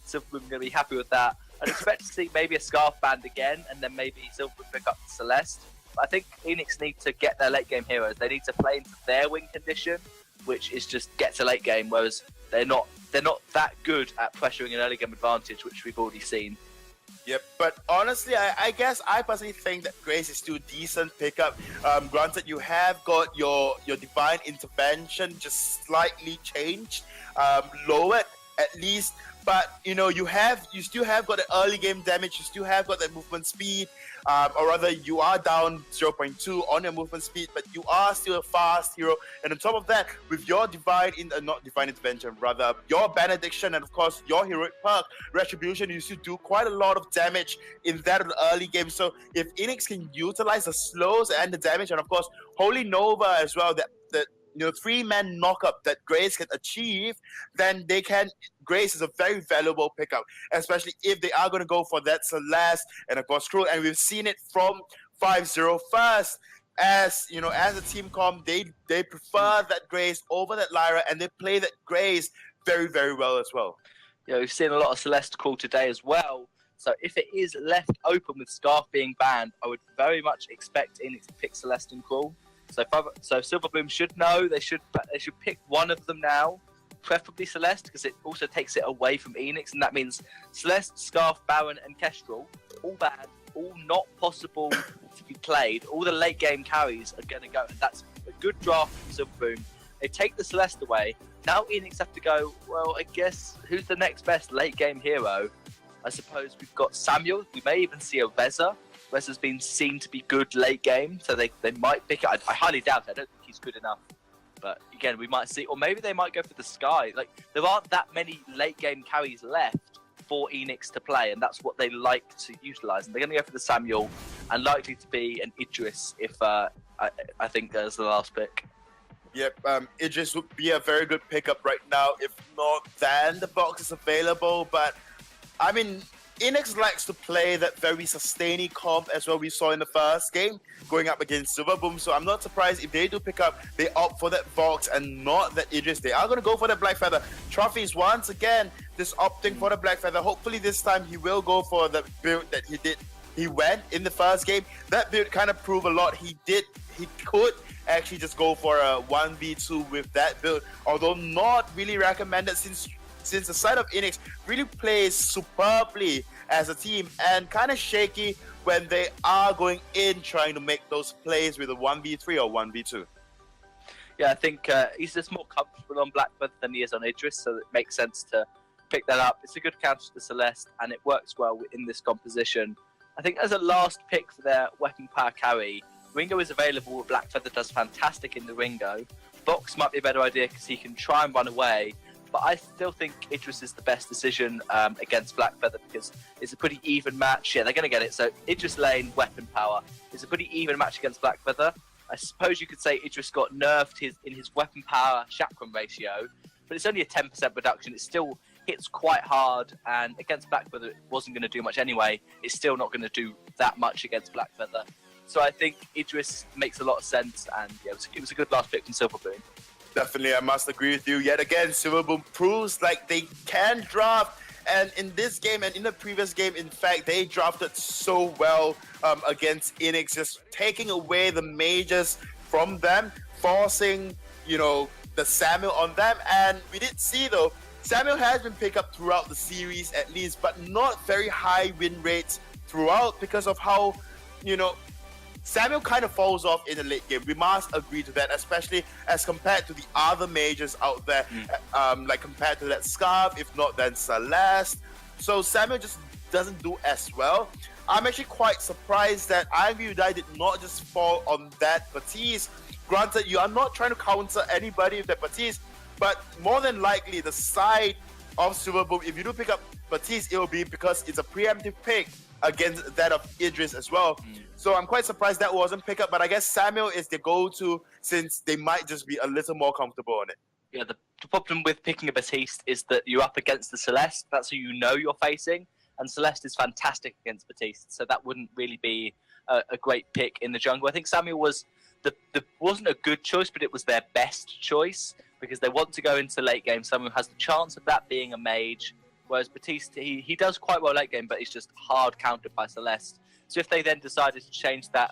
Silverboom are going to be happy with that. I'd expect to see maybe a Scarf banned again, and then maybe Silverboom pick up the Celeste. But I think Eanix need to get their late game heroes. They need to play into their win condition, which is just get to late game, whereas they're not that good at pressuring an early game advantage, which we've already seen. Yep, but honestly, I guess I personally think that Grace is still a decent pickup. Granted, you have got your Divine Intervention just slightly changed, lowered at least, but you still have got the early game damage, you still have got that movement speed, or rather you are down 0.2 on your movement speed, but you are still a fast hero, and on top of that, with your not Divine Intervention, rather your Benediction, and of course your heroic perk, Retribution, you still do quite a lot of damage in that early game. So if Eanix can utilize the slows and the damage, and of course Holy Nova as well, that 3-man knockup that Grace can achieve, then Grace is a very valuable pickup, especially if they are going to go for that Celeste and of course Cruel. And we've seen it from 5-0 first. As as a team comp, they prefer that Grace over that Lyra, and they play that Grace very, very well as well. Yeah, we've seen a lot of Celeste Cruel today as well. So if it is left open with Scarf being banned, I would very much expect Eanix to pick Celeste and Cruel. So Silverboom should know they should pick one of them now, preferably Celeste, because it also takes it away from Eanix, and that means Celeste, Scarf, Baron, and Kestrel, all banned, all not possible to be played. All the late game carries are going to go, and that's a good draft from Silverboom. They take the Celeste away. Now Eanix have to go, well, I guess who's the next best late game hero? I suppose we've got Samuel. We may even see a Vezza. Vezza's been seen to be good late game, so they might pick it. I highly doubt it. I don't think he's good enough. But again, we might see, or maybe they might go for the Sky. Like, there aren't that many late game carries left for Eanix to play, and that's what they like to utilize. And they're going to go for the Samuel, and likely to be an Idris if I think there's the last pick. Yep, Idris would be a very good pickup right now. If not, then the box is available. But I mean, Eanix likes to play that very sustaining comp as well we saw in the first game, going up against Silverboom. So I'm not surprised if they do pick up, they opt for that Vox and not that Idris. They are going to go for the Black Feather. Trophies once again, just opting for the Black Feather. Hopefully this time he will go for the build that he went in the first game. That build kind of proved a lot. He could actually just go for a 1v2 with that build, although not really recommended since the side of Eanix really plays superbly as a team and kind of shaky when they are going in trying to make those plays with a 1v3 or 1v2. Yeah, I think he's just more comfortable on Blackbird than he is on Idris, so it makes sense to pick that up. It's a good counter to Celeste, and it works well in this composition. I think as a last pick for their weapon power carry, Ringo is available. Blackfeather does fantastic in the Ringo. Vox might be a better idea because he can try and run away. But I still think Idris is the best decision against Blackfeather because it's a pretty even match. Yeah, they're going to get it. So Idris lane, weapon power. It's a pretty even match against Blackfeather. I suppose you could say Idris got nerfed in his weapon power chakram ratio, but it's only a 10% reduction. It still hits quite hard, and against Blackfeather it wasn't going to do much anyway. It's still not going to do that much against Blackfeather. So I think Idris makes a lot of sense, and yeah, it was a good last pick from Silverboom. Definitely, I must agree with you. Yet again, Silverboom proves like they can draft. And in this game and in the previous game, in fact, they drafted so well against Eanix, just taking away the mages from them, forcing, the Samuel on them. And we did see, though, Samuel has been picked up throughout the series at least, but not very high win rates throughout because of how, Samuel kind of falls off in the late game. We must agree to that, especially as compared to the other mages out there, like compared to that Scarf, if not then Celeste. So Samuel just doesn't do as well. I'm actually quite surprised that Ivy Udai did not just fall on that Baptiste. Granted, you are not trying to counter anybody with that Baptiste, but more than likely the side of Silverboom, if you do pick up Baptiste, it will be because it's a preemptive pick against that of Idris as well. So I'm quite surprised that wasn't picked up, but I guess Samuel is the go-to since they might just be a little more comfortable on it. Yeah, the problem with picking a Baptiste is that you're up against the Celeste. That's who you know you're facing, and Celeste is fantastic against Baptiste, so that wouldn't really be a great pick in the jungle. I think Samuel wasn't a good choice, but it was their best choice because they want to go into late game. Samuel has the chance of that being a mage. Whereas Batiste, he does quite well late game, but he's just hard countered by Celeste. So if they then decided to change that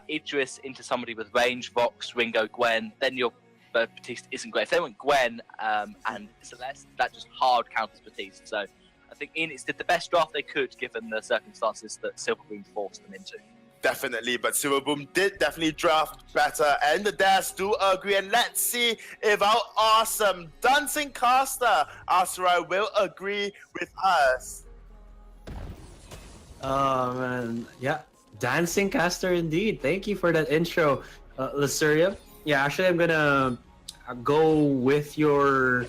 Idris into somebody with range, Vox, Ringo, Gwen, then your Batiste isn't great. If they went Gwen and Celeste, that just hard counters Batiste. So I think Eanix did the best draft they could given the circumstances that Silverboom forced them into. Definitely, but Silverboom did definitely draft better, and the Dash do agree. And let's see if our awesome dancing caster Asarai will agree with us. Man, yeah, dancing caster indeed. Thank you for that intro, Lasuria. Yeah, actually, I'm gonna go with your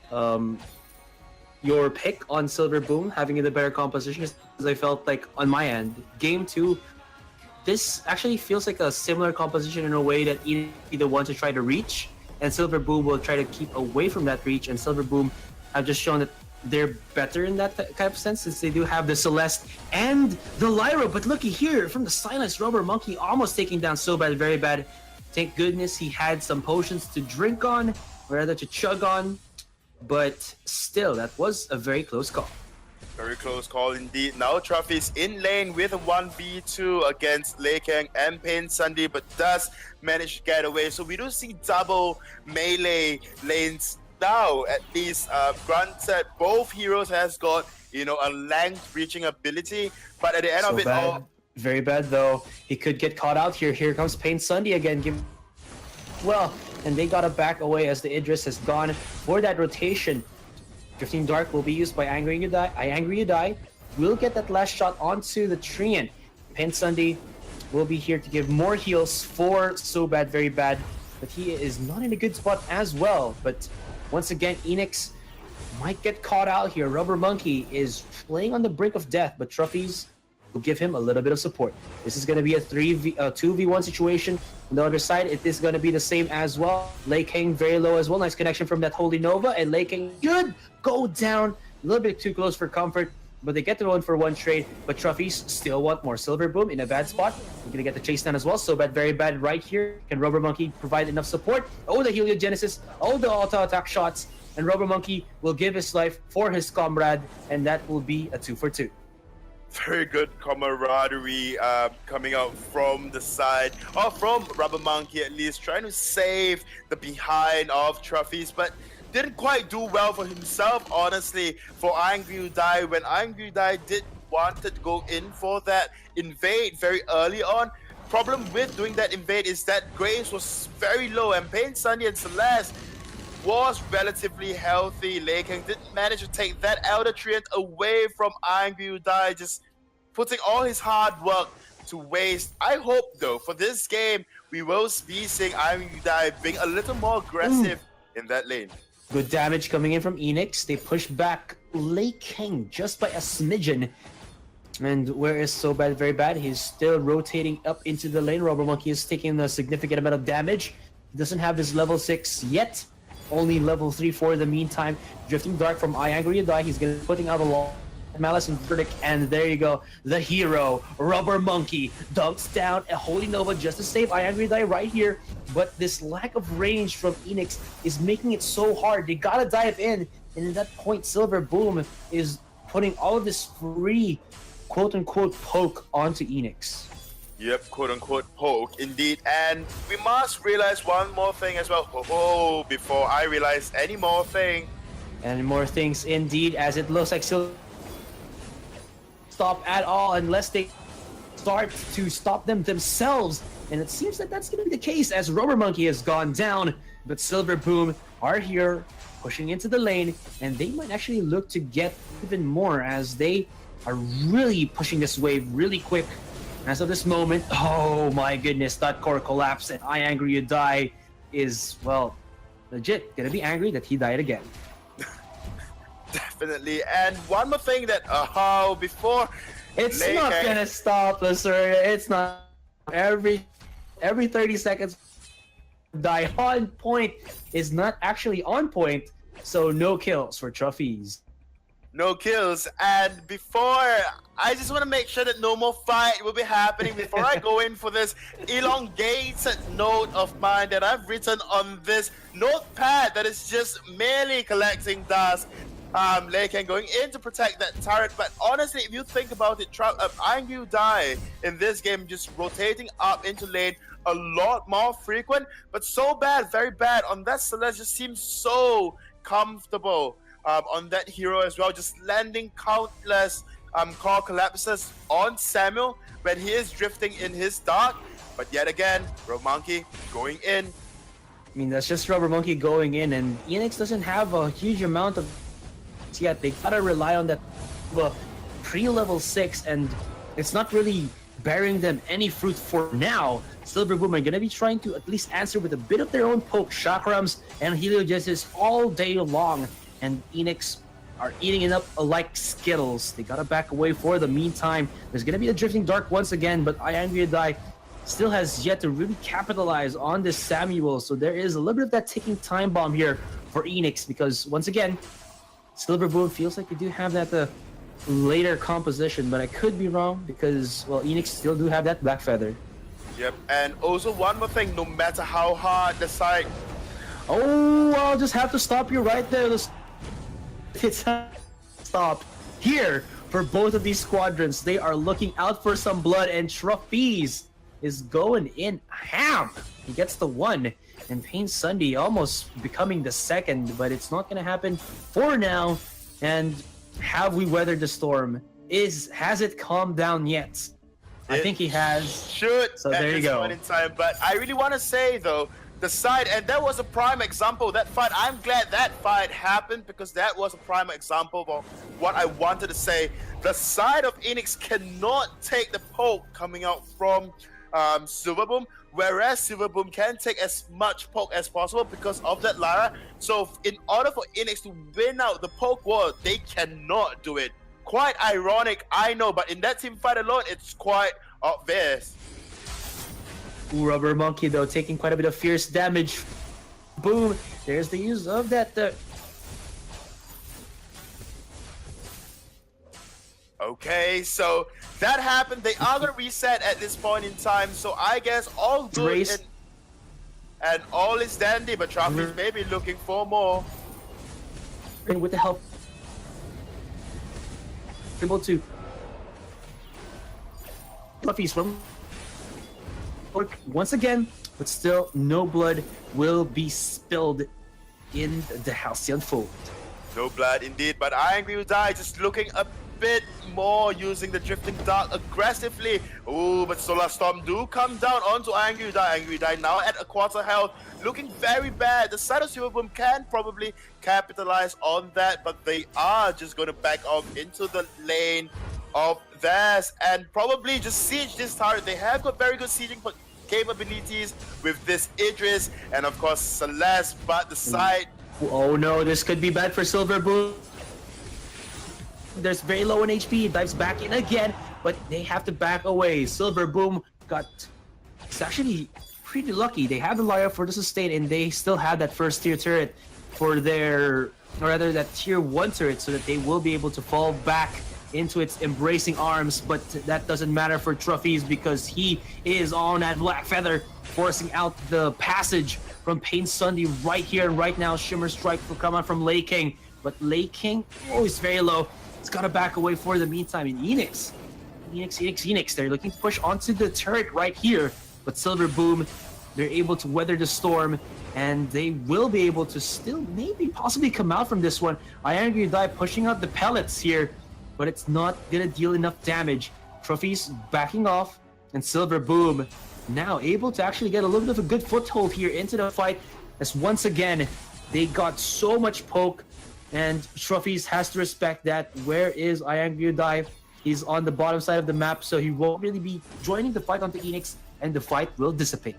pick on Silverboom having the better composition, because I felt like on my end, game 2. This actually feels like a similar composition in a way that either one to try to reach, and Silverboom will try to keep away from that reach, and Silverboom have just shown that they're better in that kind of sense, since they do have the Celeste and the Lyra. But looky here, from the silence, Rubber Monkey almost taking down So Bad Very Bad. Thank goodness he had some potions to drink on, or rather to chug on, but still, that was a very close call. Very close call indeed. Now Trophy's in lane with a 1v2 against Lekang and Pain Sunday, but does manage to get away. So we do see double melee lanes now, at least. Granted, both heroes has got, a length reaching ability, but at the end of it all... Very bad though. He could get caught out here. Here comes Pain Sunday again. And they gotta back away as the Idris has gone for that rotation. Drifting Dark will be used by Angry You Die. Will get that last shot onto the Treant. Pain Sunday will be here to give more heals for So Bad Very Bad, but he is not in a good spot as well. But once again, Eanix might get caught out here. Rubber Monkey is playing on the brink of death, but Trophies will give him a little bit of support. This is going to be a 2v1 situation. On the other side, it is going to be the same as well. Lei King very low as well. Nice connection from that Holy Nova, and Lei King should go down. A little bit too close for comfort, but they get the 1-for-1 trade. But Trophies still want more. Silverboom in a bad spot. We're going to get the chase down as well. So bad, very bad right here. Can Rubber Monkey provide enough support? Oh, the Heliogenesis. Oh, the auto-attack shots. And Rubber Monkey will give his life for his comrade, and that will be a 2-for-2. Very good camaraderie coming out from the side, or from Rubber Monkey at least, trying to save the behind of Trophies, but didn't quite do well for himself, honestly, for Angry You Die. When Angry You Die did want to go in for that invade very early on, problem with doing that invade is that Graves was very low, and Pain Sunday and Celeste was relatively healthy. Lekang didn't manage to take that Elder Treant away from Angry You Die, just putting all his hard work to waste. I hope, though, for this game, we will be seeing Angry You Die being a little more aggressive in that lane. Good damage coming in from Eanix. They push back Lekang just by a smidgen. And where is So Bad Very Bad? He's still rotating up into the lane. Rubber Monkey is taking a significant amount of damage. He doesn't have his level 6 yet. Only level 3-4 in the meantime. Drifting Dark from I Angry You Die. He's gonna be putting out a wall. Malice and Verdict, and there you go. The hero, Rubber Monkey, dunks down a Holy Nova just to save I Angry You Die right here. But this lack of range from Eanix is making it so hard. They gotta dive in. And at that point, Silverboom is putting all of this free, quote-unquote, poke onto Eanix. Yep, quote-unquote poke, indeed. And we must realize one more thing as well. Oh, before I realize any more thing. And more things indeed, as it looks like Silver stop at all unless they start to stop them themselves. And it seems that that's going to be the case as Rubber Monkey has gone down. But Silverboom are here, pushing into the lane, and they might actually look to get even more as they are really pushing this wave really quick. As of this moment, oh my goodness, that core collapse, and I Angry You Die is, well, legit gonna be angry that he died again. Definitely. And one more thing that, before... It's not gonna stop, Lasuria. It's not. Every 30 seconds, die on point is not actually on point, so no kills for Trophies. No kills. And before, I just want to make sure that no more fight will be happening before I go in for this elongated note of mine that I've written on this notepad that is just merely collecting dust. Leiken going in to protect that turret. But honestly, if you think about it, Angry Die in this game just rotating up into lane a lot more frequent, but so bad, very bad on that. Celeste just seems so comfortable on that hero as well, just landing countless core collapses on Samuel when he is drifting in his dark. But yet again, Rogue Monkey going in. I mean, that's just Rubber Monkey going in, and Eanix doesn't have a huge amount of yet. They gotta rely on that pre-level 6, and it's not really bearing them any fruit for now. Silver Boom are gonna be trying to at least answer with a bit of their own poke, chakrams and heliogenesis all day long, and Eanix are eating it up like Skittles. They gotta back away for the meantime. There's gonna be a Drifting Dark once again, but Iangriadai still has yet to really capitalize on this Samuel, so there is a little bit of that ticking time bomb here for Eanix, because once again, Silver Boom feels like they do have that later composition, but I could be wrong because, well, Eanix still do have that Black Feather. Yep, and also one more thing, no matter how hard the side... Oh, I'll just have to stop you right there. It's stop here for both of these squadrons. They are looking out for some blood, and Trophies is going in ham. He gets the 1, and Pain Sunday almost becoming the 2nd, but it's not going to happen for now. And have we weathered the storm? Has it calmed down yet? I think he has. Should. So there you go. Point in time. But I really want to say though, the side, and that was a prime example, that fight, I'm glad that fight happened, because that was a prime example of what I wanted to say. The side of Eanix cannot take the poke coming out from Silverboom, whereas Silverboom can take as much poke as possible because of that Lara. So in order for Eanix to win out the poke war, they cannot do it. Quite ironic, I know, but in that team fight alone, it's quite obvious. Ooh, Rubber Monkey though taking quite a bit of fierce damage. Boom, there's the use of that Okay, so that happened. They are gonna reset at this point in time, so I guess all good and all is dandy, but Travis may be looking for more. And with the help, able to Fluffy's from once again, but still no blood will be spilled in the Halcyon Fold. No blood indeed, but I agree with Die, just looking a bit more, using the Drifting Dark aggressively. Oh, but Solar Storm do come down onto Angry Die. Angry Die now at a quarter health, looking very bad. The side of Silverboom can probably capitalize on that, but they are just going to back off into the lane of theirs and probably just siege this turret. They have got very good sieging capabilities with this Idris and of course Celeste, but the side... Oh no, this could be bad for Silverboom. There's very low in HP, dives back in again, but they have to back away. Silverboom it's actually pretty lucky. They have the Lyra for the sustain, and they still have that first tier turret for their, or rather that tier 1 turret, so that they will be able to fall back into its embracing arms. But that doesn't matter for Trophies, because he is on that Black Feather, forcing out the passage from Pain Sunday right here and right now. Shimmer Strike will come out from Lei King, but Lei King, oh, he's very low. It's got to back away for the meantime. And Eanix, they're looking to push onto the turret right here. But Silverboom, they're able to weather the storm, and they will be able to still maybe possibly come out from this one. Iangry Die pushing out the pellets here, but it's not going to deal enough damage. Trophies backing off, and Silverboom now able to actually get a little bit of a good foothold here into the fight, as once again, they got so much poke. And Trophies has to respect that. Where is Iangry Die? He's on the bottom side of the map, so he won't really be joining the fight onto Eanix, and the fight will dissipate.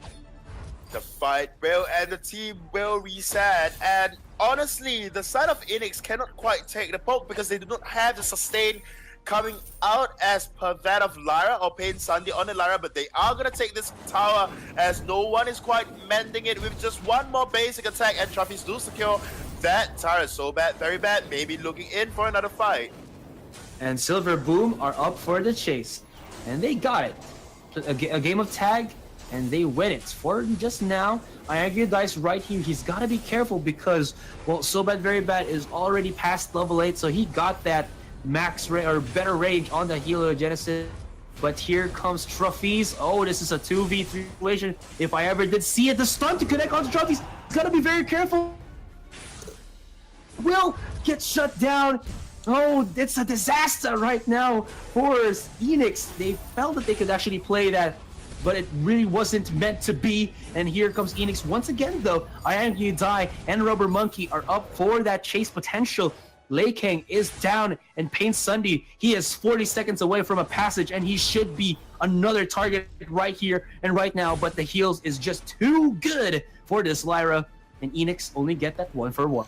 The fight will, and the team will reset. And honestly, the side of Eanix cannot quite take the poke because they do not have the sustain coming out as per that of Lyra or Pain Sunday on the Lyra, but they are going to take this tower as no one is quite mending it with just one more basic attack, and Trophies do secure that turret. So bad, very bad, maybe looking in for another fight. And Silverboom are up for the chase, and they got it. A game of tag and they win it. For just now, Iagri Dice right here, he's got to be careful because, well, So Bad Very Bad is already past level 8, so he got that max or better range on the Heliogenesis. But here comes Trophies. Oh, this is a 2v3 situation. If I ever did see it, the stun to connect onto Trophies, he's got to be very careful. Will get shut down. Oh, it's a disaster right now for Eanix. They felt that they could actually play that, but it really wasn't meant to be. And here comes Eanix once again, though. Iangu Dai and Rubber Monkey are up for that chase potential. Lei Kang is down, and Pain Sunday, he is 40 seconds away from a passage, and he should be another target right here and right now, but the heals is just too good for this Lyra, and Eanix only get that 1-for-1.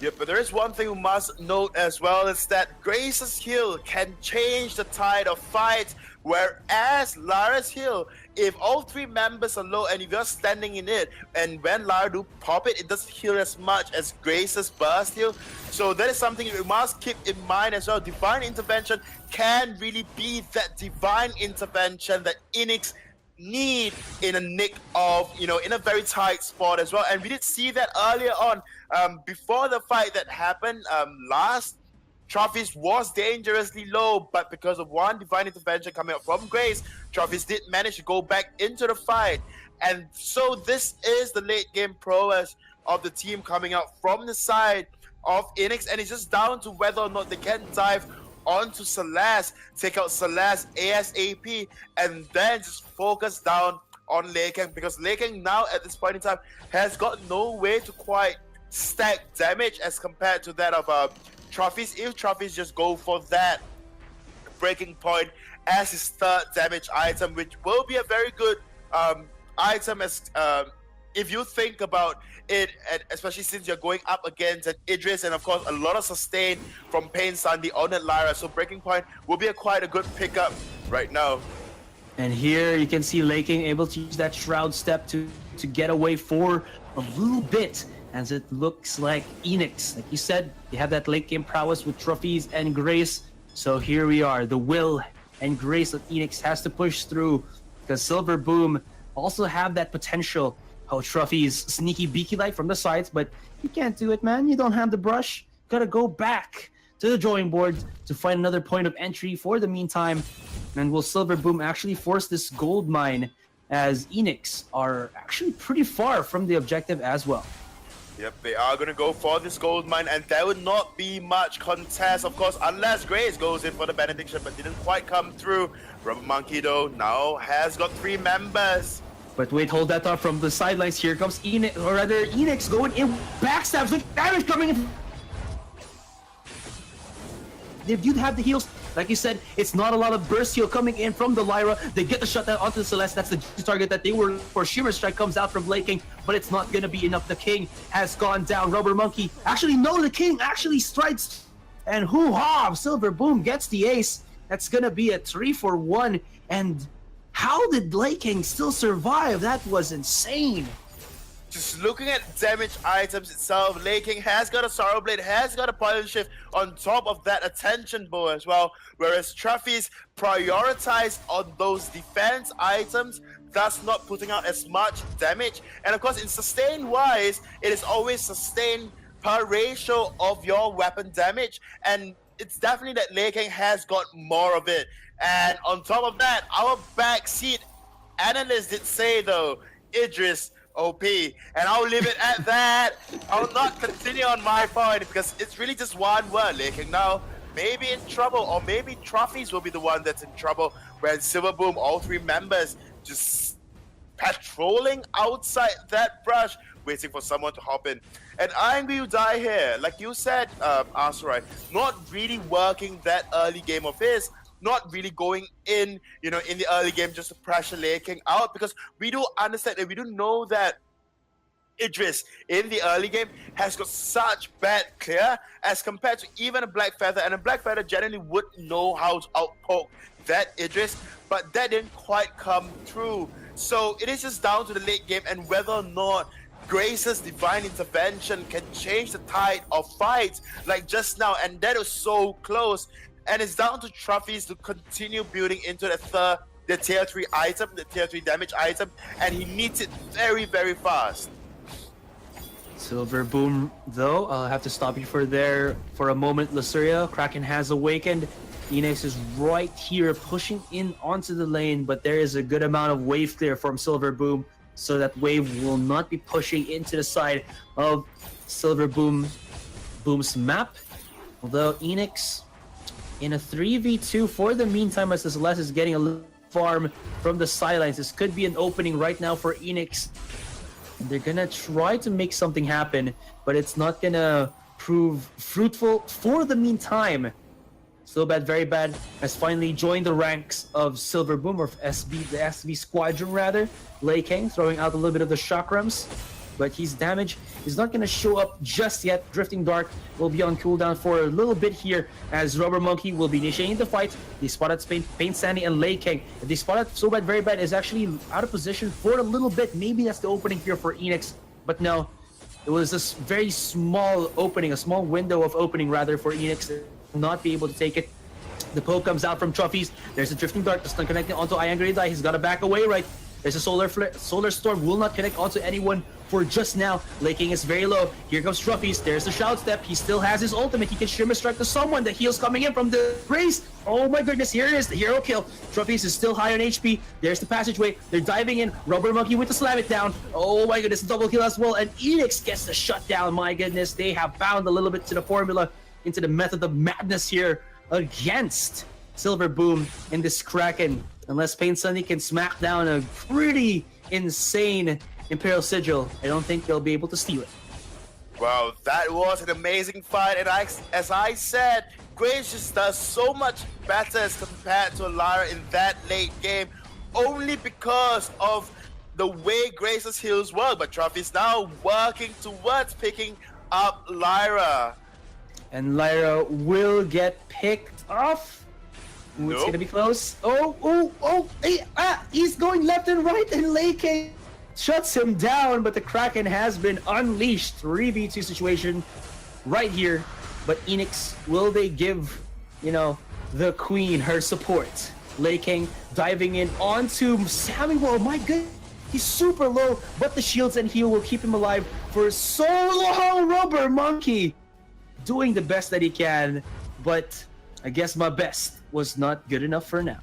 Yeah, but there is one thing we must note as well, is that Grace's heal can change the tide of fight, whereas Lara's heal, if all 3 members are low and if you're standing in it, and when Lara do pop it, it doesn't heal as much as Grace's burst heal. So that is something you must keep in mind as well. Divine Intervention can really be that divine intervention that Eanix need in a nick of, in a very tight spot as well. And we did see that earlier on, before the fight that happened last. Trophies was dangerously low, but because of one divine intervention coming up from Grace, Trophies did manage to go back into the fight. And so this is the late game prowess of the team coming out from the side of Eanix, and it's just down to whether or not they can dive onto Celeste, take out Celeste ASAP, and then just focus down on Lei Kang, because Lei Kang now at this point in time has got no way to quite stack damage as compared to that of Trophies. If Trophies just go for that breaking point as his 3rd damage item, which will be a very good item as if you think about it, and especially since you're going up against an Idris and of course a lot of sustain from Pain Sunday on the Lyra, so breaking point will be quite a good pickup right now. And here you can see Lei Kang able to use that Shroud Step to get away for a little bit, as it looks like Eanix, like you said, they have that late game prowess with Trophies and Grace. So here we are, the will and grace of Eanix has to push through, because Silver Boom also have that potential. How Trophies sneaky beaky light from the sides, but you can't do it, man. You don't have the brush. Gotta go back to the drawing board to find another point of entry for the meantime. And will Silver Boom actually force this gold mine, as Eanix are actually pretty far from the objective as well. Yep, they are going to go for this gold mine, and there would not be much contest, of course, unless Grace goes in for the benediction, but didn't quite come through. Rubber Monkey, though, now has got 3 members. But wait, hold that thought. From the sidelines, here comes Eanix, or rather Eanix going in, backstabs with damage coming in. They do have the heals. Like you said, it's not a lot of burst heal coming in from the Lyra. They get the shutdown onto the Celeste. That's the target that they were for. Shimmer Strike comes out from Lei Kang, but it's not going to be enough. The King has gone down. Rubber Monkey. Actually, no, the King actually strikes. And hoo-ha! Silver Boom gets the ace. That's going to be a 3-for-1. And how did Lei Kang still survive? That was insane. Just looking at damage items itself, Lei Kang has got a Sorrow Blade, has got a Poison Shift on top of that Attention Bow as well, whereas Trophies prioritize on those defense items, thus not putting out as much damage. And of course, in sustain wise, it is always sustain per ratio of your weapon damage, and it's definitely that Lei Kang has got more of it. And on top of that, our backseat analyst did say though, Idris OP, and I'll leave it at that. I'll not continue on my point because it's really just one word. Lei Kang now maybe in trouble, or maybe Trophies will be the one that's in trouble, when Silver Boom, all 3 members just patrolling outside that brush, waiting for someone to hop in. And I'm going to die here, like you said, Asurai, not really working that early game of his, not really going in, in the early game just to pressure Lei Kang out, because we do understand and we do know that Idris in the early game has got such bad clear as compared to even a Black Feather, and a Black Feather generally would know how to outpoke that Idris, but that didn't quite come through. So it is just down to the late game and whether or not Grace's Divine Intervention can change the tide of fights like just now, and that was so close. And it's down to Trophies to continue building into the 3rd the tier 3 item, the tier 3 damage item, and he needs it very, very fast. Silver Boom, though, I'll have to stop you for a moment, Lasuria. Kraken has awakened. Eanix is right here pushing in onto the lane, but there is a good amount of wave clear from Silver Boom, so that wave will not be pushing into the side of Silver Boom's map. Although Eanix in a 3v2 for the meantime, as the Celeste is getting a little farm from the sidelines. This could be an opening right now for Eanix. They're gonna try to make something happen, but it's not gonna prove fruitful for the meantime. So Bad, Very Bad has finally joined the ranks of Silver Boom, or the SB Squadron rather. Lei King throwing out a little bit of the chakrams, but his damage is not going to show up just yet. Drifting Dark will be on cooldown for a little bit here, as Rubber Monkey will be initiating the fight. They spotted Pain Sandy and Lei King. If they spotted So Bad, Very Bad is actually out of position for a little bit. Maybe that's the opening here for Eanix, but no. It was this very small opening, a small window of opening rather for Eanix to not be able to take it. The poke comes out from Trophies. There's a Drifting Dark that's not connecting onto Vainglory. He's got to back away, right? There's a Solar Storm, will not connect onto anyone for just now. Lei King is very low. Here comes Trophies. There's the Shout Step. He still has his ultimate. He can Shimmer Strike to someone. The heal's coming in from the race. Oh my goodness, here it is. The hero kill. Trophies is still high on HP. There's the passageway. They're diving in. Rubber Monkey with the slam it down. Oh my goodness, double kill as well. And Eanix gets the shutdown. My goodness, they have found a little bit to the formula, into the method of madness here against Silver Boom in this Kraken. Unless Pain Sunny can smack down a pretty insane Imperial Sigil, I don't think they'll be able to steal it. Wow, that was an amazing fight, and as I said, Graves just does so much better as compared to Lyra in that late game, only because of the way Grace's heals work. But Trophy's now working towards picking up Lyra. And Lyra will get picked off. Ooh, it's gonna be close. He's going left and right, and Lei King shuts him down, but the Kraken has been unleashed. 3v2 situation right here, but Eanix, will they give, the queen her support? Lei King diving in onto Samuel. My goodness, he's super low, but the shields and heal will keep him alive for so long. Rubber Monkey doing the best that he can, but I guess my best was not good enough for now.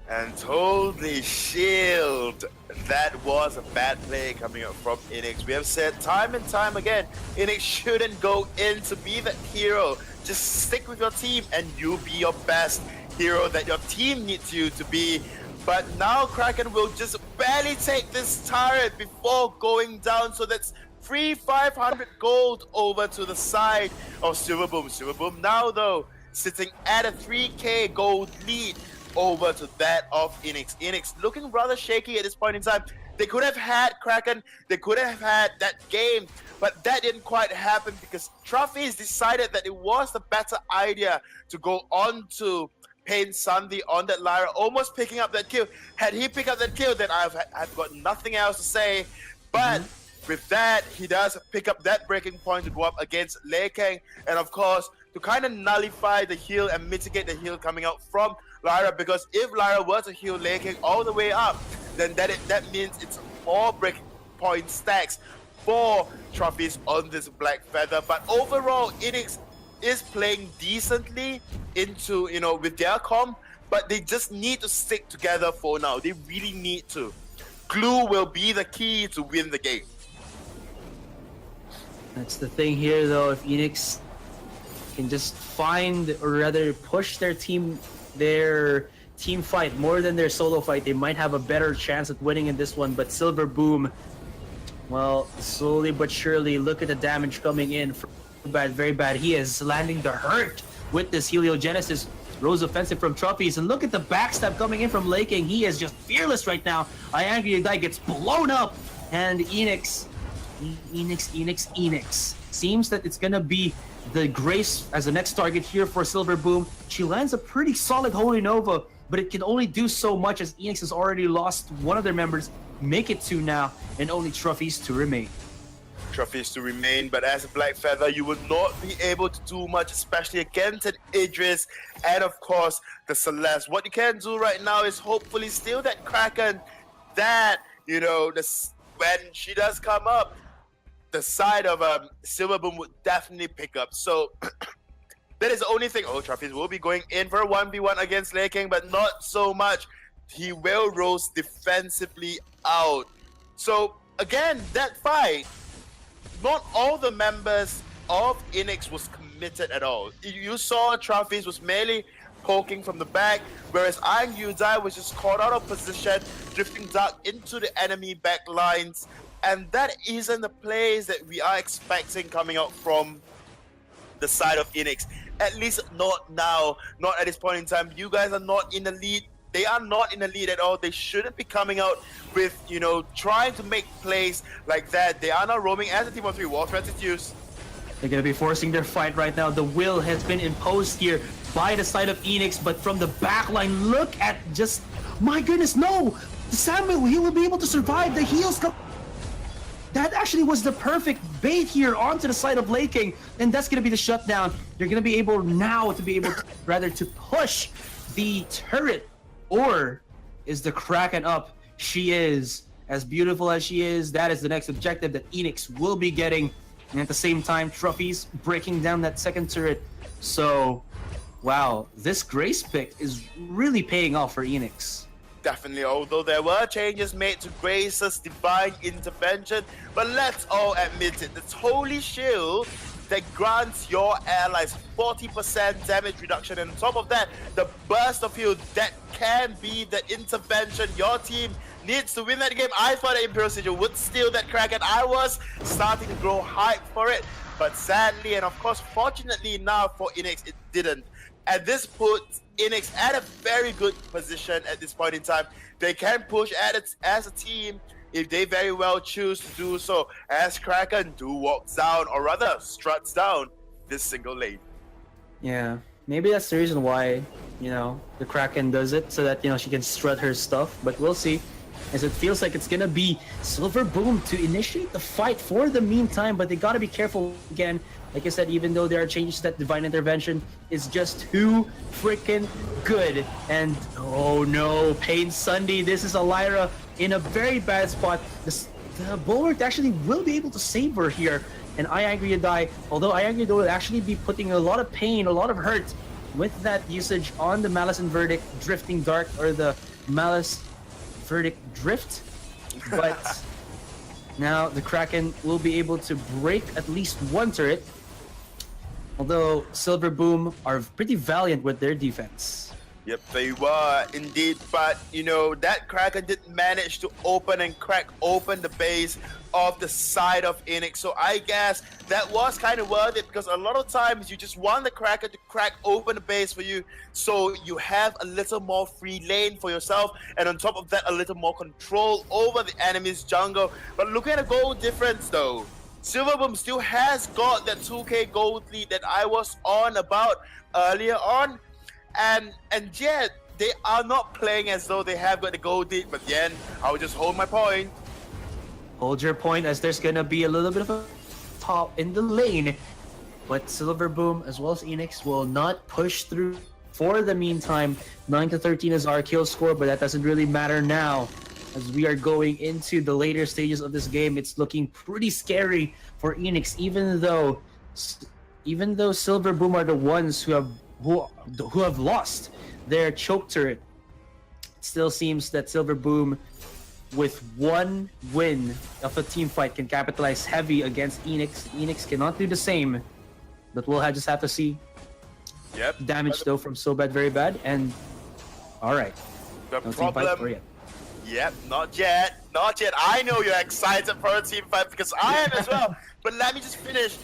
And holy shield, that was a bad play coming up from Eanix. We have said time and time again, Eanix shouldn't go in to be that hero. Just stick with your team and you'll be your best hero that your team needs you to be. But now Kraken will just barely take this turret before going down, so that's free 500 gold over to the side of Silver Boom. Silver Boom now though, sitting at a 3k gold lead over to that of Eanix. Eanix looking rather shaky at this point in time. They could have had Kraken, they could have had that game, but that didn't quite happen because Trophies decided that it was the better idea to go on to Pain Sunday on that Lyra, almost picking up that kill. Had he picked up that kill, then I've got nothing else to say. But with that, he does pick up that breaking point to go up against Lei King, and of course, to kind of nullify the heal and mitigate the heal coming out from Lyra, because if Lyra were to heal Lei King all the way up, then that means it's more breaking point stacks for Trophies on this Black Feather. But overall, Eanix is playing decently into, with their comp, but they just need to stick together for now. They really need to. Glue will be the key to win the game. That's the thing here, though. If Eanix can just find, or rather push their team fight more than their solo fight, they might have a better chance at winning in this one. But Silver Boom, well, slowly but surely, look at the damage coming in. Bad, very bad. He is landing the hurt with this Heliogenesis. Rose offensive from Trophies, and look at the backstab coming in from Lei King. He is just fearless right now. Vainglory gets blown up, and Eanix seems that it's gonna be the Grace as the next target here for Silver Boom. She lands a pretty solid Holy Nova, but it can only do so much as Eanix has already lost one of their members. Make it two now, and only Trophies to remain. trophies to remain, but as a Black Feather, you will not be able to do much, especially against an Idris and of course the Celeste. What you can do right now is hopefully steal that Kraken that, you know, when she does come up, the side of Silverboom would definitely pick up. So that is the only thing. Oh, Trophies will be going in for a 1v1 against Lei King, but not so much. He will roast defensively out. So again, that fight, not all the members of Eanix was committed at all. You saw Trophies was merely poking from the back, whereas Angry Dai was just caught out of position, drifting dark into the enemy back lines. And that isn't the plays that we are expecting coming out from the side of Eanix. At least not now, not at this point in time. You guys are not in the lead. They are not in the lead at all. They shouldn't be coming out with, you know, trying to make plays like that. They are now roaming as a team of 3. War threats is used. They're going to be forcing their fight right now. The will has been imposed here by the side of Eanix, but from the back line, look at just... My goodness, no! Samuel, he will be able to survive. The heals come... That actually was the perfect bait here onto the side of Lei King, and that's going to be the shutdown. They're going to be able now to be able to, rather to push the turret. Or is the Kraken up? She is. As beautiful as she is, that is the next objective that Eanix will be getting. And at the same time, Trophies breaking down that second turret. So, wow, this Grace pick is really paying off for Eanix. Definitely, although there were changes made to Grace's Divine Intervention, but let's all admit it, this Holy Shield that grants your allies 40% damage reduction, and on top of that, the burst of heal that can be the intervention your team needs to win that game. I thought that Imperial Sigil would steal that Kraken. I was starting to grow hype for it, but sadly, and of course fortunately now for Eanix, it didn't. And this puts Eanix at a very good position at this point in time. They can push at it as a team if they very well choose to do so, as Kraken walks down, or rather struts down this single lane. Yeah, maybe that's the reason why, you know, the Kraken does it, so that, you know, she can strut her stuff, but we'll see. As it feels like it's gonna be Silverboom to initiate the fight for the meantime, but they gotta be careful again. Like I said, even though there are changes, that Divine Intervention is just too freaking good. And oh no, Pain Sunday, this is a Lyra in a very bad spot. The Bulwark actually will be able to save her here. And I Angry Die, although I Angry will actually be putting a lot of pain, a lot of hurt with that usage on the Malice and Verdict Drifting Dark, or the Malice Verdict Drift. But now the Kraken will be able to break at least one turret. Although Silverboom are pretty valiant with their defense. Yep, they were indeed, but you know, that Kraken did manage to open and crack open the base of the side of Eanix. So I guess that was kind of worth it, because a lot of times you just want the Kraken to crack open the base for you, so you have a little more free lane for yourself, and on top of that, a little more control over the enemy's jungle. But look at the goal difference though. Silverboom still has got that 2k gold lead that I was on about earlier on, and yet they are not playing as though they have got the gold lead. But then I will just hold my point. Hold your point, as there's gonna be a little bit of a top in the lane, but Silverboom as well as Eanix will not push through for the meantime. 9-13 is our kill score, but that doesn't really matter now. As we are going into the later stages of this game, it's looking pretty scary for Eanix, even though Silverboom are the ones who have lost their choke turret. It still seems that Silverboom, with one win of a team fight, can capitalize heavy against Eanix. Eanix cannot do the same, but we'll just have to see. Yep. Damage though from so bad, very bad, and all right. The no team fight for problem. you. Yep, not yet. Not yet. I know you're excited for a team fight, because I am as well. But let me just finish.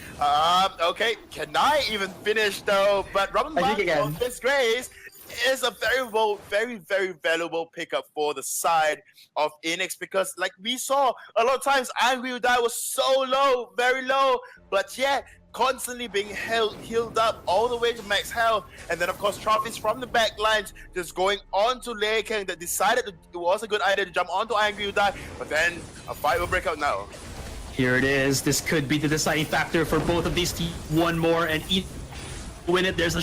Okay, can I even finish though? But Robin of this Grace is a very valuable pickup for the side of Eanix, because like we saw a lot of times, Angry Die was so low, very low, but yet constantly being healed up all the way to max health. And then of course Trophies from the back lines just going on to Lei King, that decided it was a good idea to jump onto Angry Die, but then a fight will break out now. Here it is. This could be the deciding factor for both of these teams. One more and win it. There's a.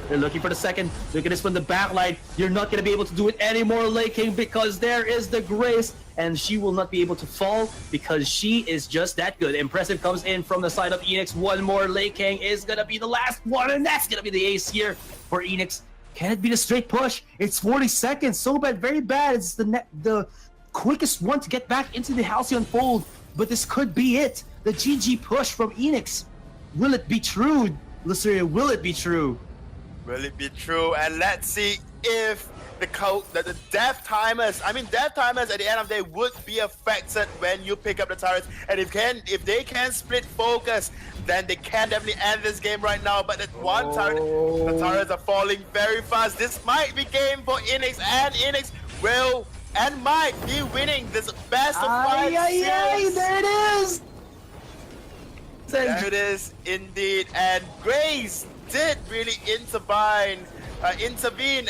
They're looking for the second. They're gonna spin the backline. You're not gonna be able to do it anymore, Lei King, because there is the Grace, and she will not be able to fall because she is just that good. Impressive comes in from the side of Eanix. One more. Lei King is gonna be the last one, and that's gonna be the ace here for Eanix. Can it be the straight push? It's 40 seconds. So bad, very bad. It's the quickest one to get back into the Halcyon fold, but this could be it. The GG push from Eanix. Will it be true, Luceria? Will it be true? Will it be true? And let's see if the death timers, death timers at the end of the day would be affected when you pick up the turrets. And if they can split focus, then they can definitely end this game right now. But that one turret, the turrets are falling very fast. This might be game for Eanix, and Eanix will and might be winning this best of 5 series. There it is! There it is indeed. And Grace did really intervene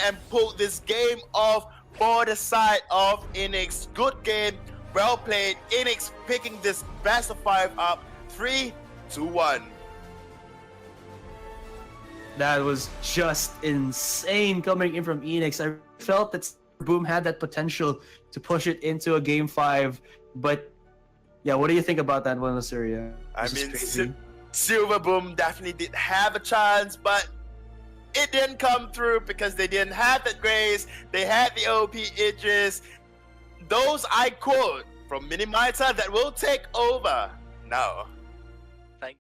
and pull this game off for the side of Eanix. Good game, well played. Eanix picking this best of 5 up 3-1. That was just insane coming in from Eanix. I felt that Boom had that potential to push it into a game 5, but yeah, what do you think about that one, Luceria? Silver Boom definitely did have a chance, but it didn't come through because they didn't have that Grace. They had the OP Idris. Those I quote from Minimizer that will take over now.